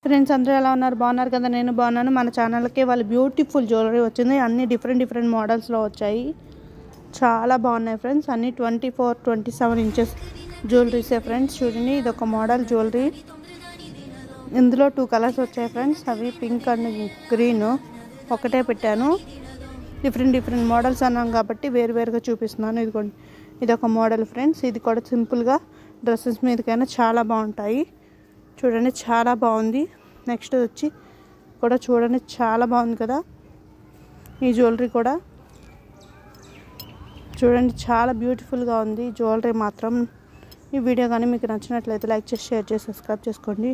Friends అందరూ ఎలా ఉన్నారు? బాగున్నారు కదా? నేను బాగున్నాను. మన ఛానల్కి వాళ్ళ బ్యూటిఫుల్ జ్యువెలరీ వచ్చింది. అన్ని డిఫరెంట్ మోడల్స్లో వచ్చాయి. చాలా బాగున్నాయి ఫ్రెండ్స్. అన్ని 24-27 ఇంచెస్ జ్యువెలరీసే ఫ్రెండ్స్. చూడండి, ఇది ఒక మోడల్ జ్యువెలరీ. ఇందులో 2 కలర్స్ వచ్చాయి ఫ్రెండ్స్. అవి పింక్ అండ్ గ్రీన్. ఒకటే పెట్టాను. డిఫరెంట్ మోడల్స్ అన్నాం కాబట్టి వేరువేరుగా చూపిస్తున్నాను. ఇదిగోండి, ఇది ఒక మోడల్ ఫ్రెండ్స్. ఇది కూడా సింపుల్గా డ్రెస్సెస్ మీదకైనా చాలా బాగుంటాయి. చూడండి, చాలా బాగుంది. నెక్స్ట్ వచ్చి కూడా చూడండి, చాలా బాగుంది కదా ఈ జ్యువెలరీ కూడా. చూడండి, చాలా బ్యూటిఫుల్గా ఉంది జ్యువెలరీ మాత్రం. ఈ వీడియో కానీ మీకు నచ్చినట్లయితే లైక్ చేసి, షేర్ చేసి, సబ్స్క్రైబ్ చేసుకోండి.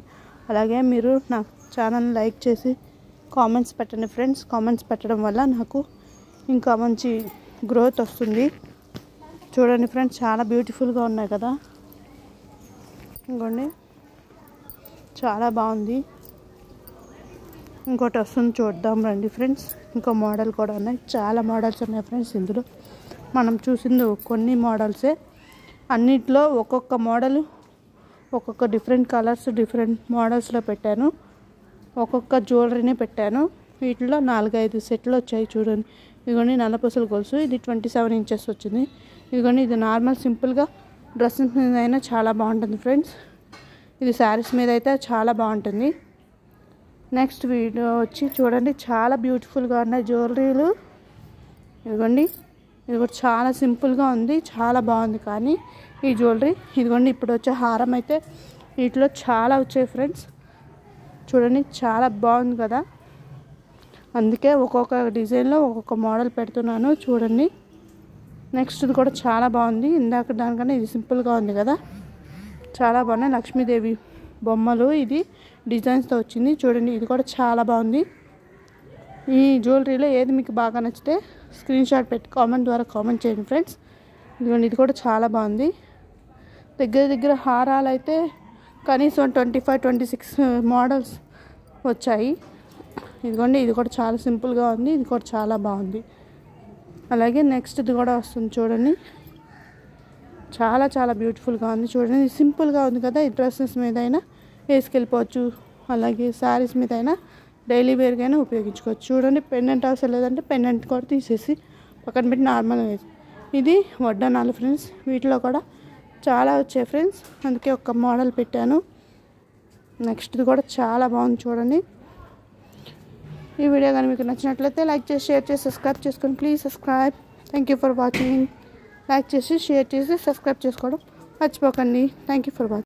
అలాగే మీరు నా ఛానల్ని లైక్ చేసి కామెంట్స్ పెట్టండి ఫ్రెండ్స్. కామెంట్స్ పెట్టడం వల్ల నాకు ఇంకా మంచి గ్రోత్ వస్తుంది. చూడండి ఫ్రెండ్స్, చాలా బ్యూటిఫుల్గా ఉన్నాయి కదా. ఇంకోండి, చాలా బాగుంది. ఇంకోటి వస్తుంది, చూద్దాం రండి ఫ్రెండ్స్. ఇంకో మోడల్ కూడా ఉన్నాయి. చాలా మోడల్స్ ఉన్నాయి ఫ్రెండ్స్. ఇందులో మనం చూసింది కొన్ని మోడల్సే. అన్నిట్లో ఒక్కొక్క మోడల్ ఒక్కొక్క డిఫరెంట్ కలర్స్, డిఫరెంట్ మోడల్స్లో పెట్టాను. ఒక్కొక్క జ్యువెలరీని పెట్టాను. వీటిలో 4-5 సెట్లు వచ్చాయి. చూడండి, ఇదిగోండి నల్లపూసల గొలుసు. ఇది 27 ఇంచెస్ వచ్చింది. ఇదిగోండి, ఇది నార్మల్ సింపుల్గా డ్రెస్సెస్ మీద అయినా చాలా బాగుంటుంది ఫ్రెండ్స్. ఇది శారీస్ మీద అయితే చాలా బాగుంటుంది. నెక్స్ట్ వీడియో వచ్చి చూడండి, చాలా బ్యూటిఫుల్గా ఉన్నాయి జ్యువెలరీలు. ఇదిగోండి, ఇది కూడా చాలా సింపుల్గా ఉంది, చాలా బాగుంది కానీ ఈ జ్యువెలరీ. ఇదిగోండి, ఇప్పుడు వచ్చే హారం అయితే వీటిలో చాలా వచ్చాయి ఫ్రెండ్స్. చూడండి, చాలా బాగుంది కదా. అందుకే ఒక్కొక్క డిజైన్లో ఒక్కొక్క మోడల్ పెడుతున్నాను. చూడండి, నెక్స్ట్ ఇది కూడా చాలా బాగుంది. ఇందాక దానికన్నా ఇది సింపుల్గా ఉంది కదా. చాలా బాగున్నాయి. లక్ష్మీదేవి బొమ్మలు, ఇది డిజైన్స్తో వచ్చింది. చూడండి, ఇది కూడా చాలా బాగుంది. ఈ జ్యువెలరీలో ఏది మీకు బాగా నచ్చితే స్క్రీన్ షాట్ పెట్టి కామెంట్ ద్వారా కామెంట్ చేయండి ఫ్రెండ్స్. ఇదిగోండి, ఇది కూడా చాలా బాగుంది. దగ్గర హారాలు అయితే కనీసం 25-26 మోడల్స్ వచ్చాయి. ఇదిగోండి, ఇది కూడా చాలా సింపుల్గా ఉంది. ఇది కూడా చాలా బాగుంది. అలాగే నెక్స్ట్ ఇది కూడా వస్తుంది. చూడండి, చాలా బ్యూటిఫుల్గా ఉంది. చూడండి, సింపుల్గా ఉంది కదా. ఈ డ్రెస్సెస్ మీద అయినా వేసుకెళ్ళిపోవచ్చు. అలాగే శారీస్ మీద అయినా డైలీ వేర్గా అయినా ఉపయోగించుకోవచ్చు. చూడండి, పెండెంట్ అవసరం లేదంటే పెండెంట్ కూడా తీసేసి పక్కన పెట్టి నార్మల్గా వేసి. ఇది వడ్డానాలు ఫ్రెండ్స్. వీటిలో కూడా చాలా వచ్చాయి ఫ్రెండ్స్. అందుకే ఒక మోడల్ పెట్టాను. నెక్స్ట్ ఇది కూడా చాలా బాగుంది. చూడండి, ఈ వీడియో కానీ మీకు నచ్చినట్లయితే లైక్ చేసి, షేర్ చేసి, సబ్స్క్రైబ్ చేసుకోండి. Please subscribe. Thank you for watching. Like చేసి, షేర్ చేసి, సబ్స్క్రైబ్ చేసుకోవడం మర్చిపోకండి. Thank you for watching.